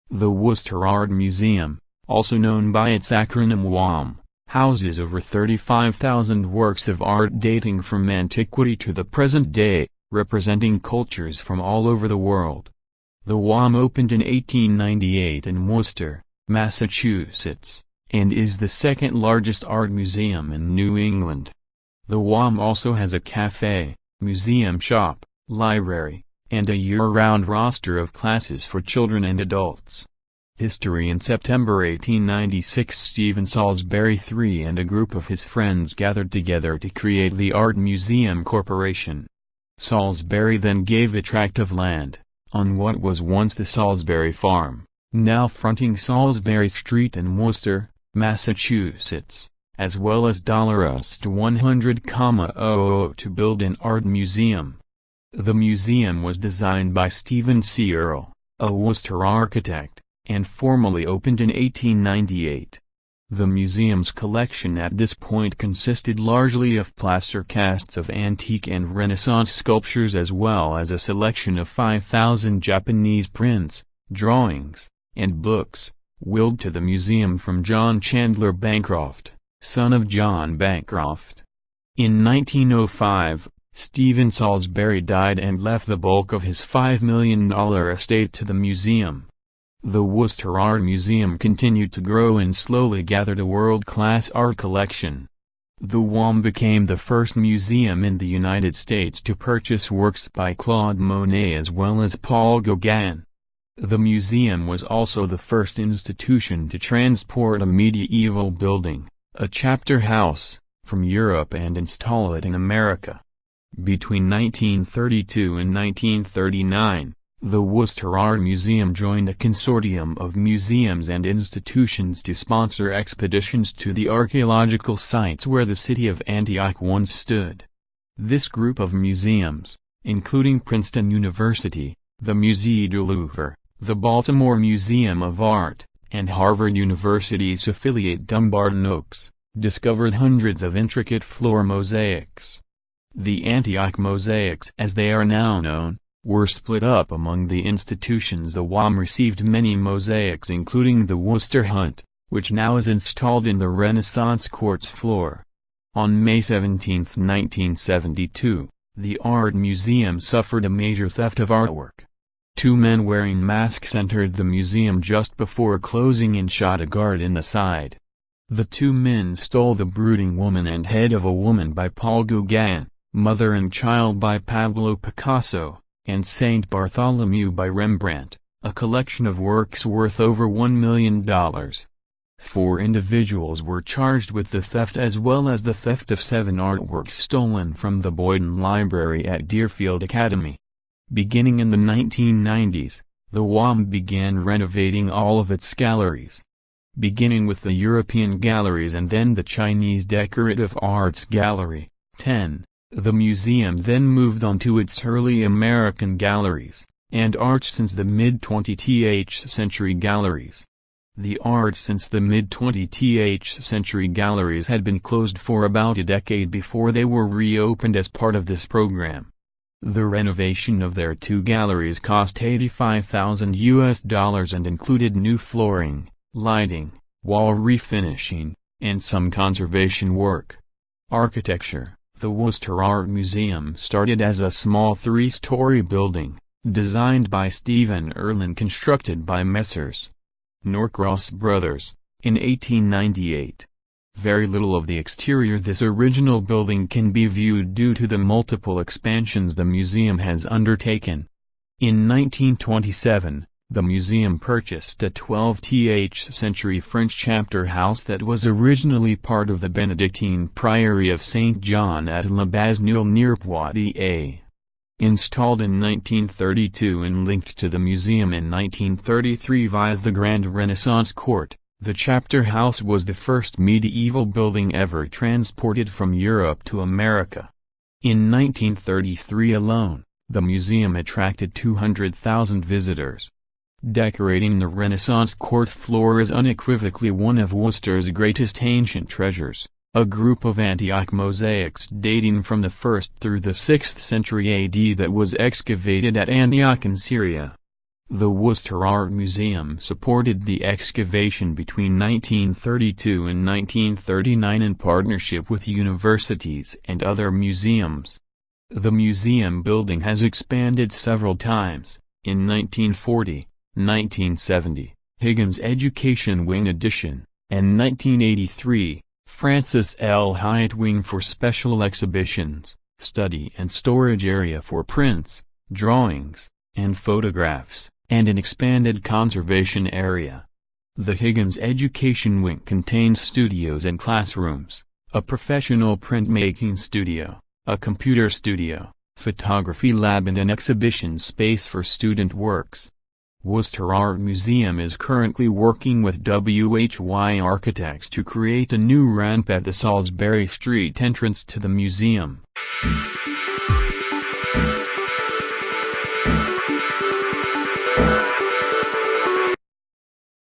The Worcester Art Museum, also known by its acronym WAM, houses over 35,000 works of art dating from antiquity to the present day, representing cultures from all over the world. The WAM opened in 1898 in Worcester, Massachusetts, and is the second largest art museum in New England. The WAM also has a cafe, museum shop, library, and a year-round roster of classes for children and adults. History: in September 1896, Stephen Salisbury III and a group of his friends gathered together to create the Art Museum Corporation. Salisbury then gave a tract of land, on what was once the Salisbury Farm, now fronting Salisbury Street in Worcester, Massachusetts, as well as $100,000 to build an art museum. The museum was designed by Stephen C. Earle, a Worcester architect, and formally opened in 1898. The museum's collection at this point consisted largely of plaster casts of antique and Renaissance sculptures, as well as a selection of 5,000 Japanese prints, drawings, and books, willed to the museum from John Chandler Bancroft, son of John Bancroft. In 1905, Stephen Salisbury died and left the bulk of his $5 million estate to the museum. The Worcester Art Museum continued to grow and slowly gathered a world-class art collection. The WAM became the first museum in the United States to purchase works by Claude Monet as well as Paul Gauguin. The museum was also the first institution to transport a medieval building, a chapter house, from Europe and install it in America. Between 1932 and 1939, the Worcester Art Museum joined a consortium of museums and institutions to sponsor expeditions to the archaeological sites where the city of Antioch once stood. This group of museums, including Princeton University, the Musée du Louvre, the Baltimore Museum of Art, and Harvard University's affiliate Dumbarton Oaks, discovered hundreds of intricate floor mosaics. The Antioch mosaics, as they are now known, were split up among the institutions. The WAM received many mosaics, including the Worcester Hunt, which now is installed in the Renaissance Courts floor. On May 17, 1972, the Art Museum suffered a major theft of artwork. Two men wearing masks entered the museum just before closing and shot a guard in the side. The two men stole The Brooding Woman and Head of a Woman by Paul Gauguin, Mother and Child by Pablo Picasso, and Saint Bartholomew by Rembrandt, a collection of works worth over $1 million. 4 individuals were charged with the theft as well as the theft of 7 artworks stolen from the Boyden Library at Deerfield Academy. Beginning in the 1990s, the WAM began renovating all of its galleries. Beginning with the European galleries and then the Chinese Decorative Arts Gallery, 10. The museum then moved on to its early American galleries, and Art since the mid-20th century galleries. The Art since the mid-20th century galleries had been closed for about a decade before they were reopened as part of this program. The renovation of their 2 galleries cost $85,000 and included new flooring, lighting, wall refinishing, and some conservation work. Architecture. The Worcester Art Museum started as a small 3-story building, designed by Stephen Earle and constructed by Messrs. Norcross Brothers, in 1898. Very little of the exterior this original building can be viewed due to the multiple expansions the museum has undertaken. In 1927, the museum purchased a 12th century French chapter house that was originally part of the Benedictine Priory of St. John at La Bazneuil near Poitiers. Installed in 1932 and linked to the museum in 1933 via the Grand Renaissance Court, the chapter house was the first medieval building ever transported from Europe to America. In 1933 alone, the museum attracted 200,000 visitors. Decorating the Renaissance Court floor is unequivocally one of Worcester's greatest ancient treasures, a group of Antioch mosaics dating from the 1st through the 6th century AD that was excavated at Antioch in Syria. The Worcester Art Museum supported the excavation between 1932 and 1939 in partnership with universities and other museums. The museum building has expanded several times, in 1940, 1970, Higgins Education Wing Addition, and 1983, Francis L. Hyatt Wing for special exhibitions, study and storage area for prints, drawings, and photographs, and an expanded conservation area. The Higgins Education Wing contains studios and classrooms, a professional printmaking studio, a computer studio, photography lab and an exhibition space for student works. Worcester Art Museum is currently working with WHY Architects to create a new ramp at the Salisbury Street entrance to the museum.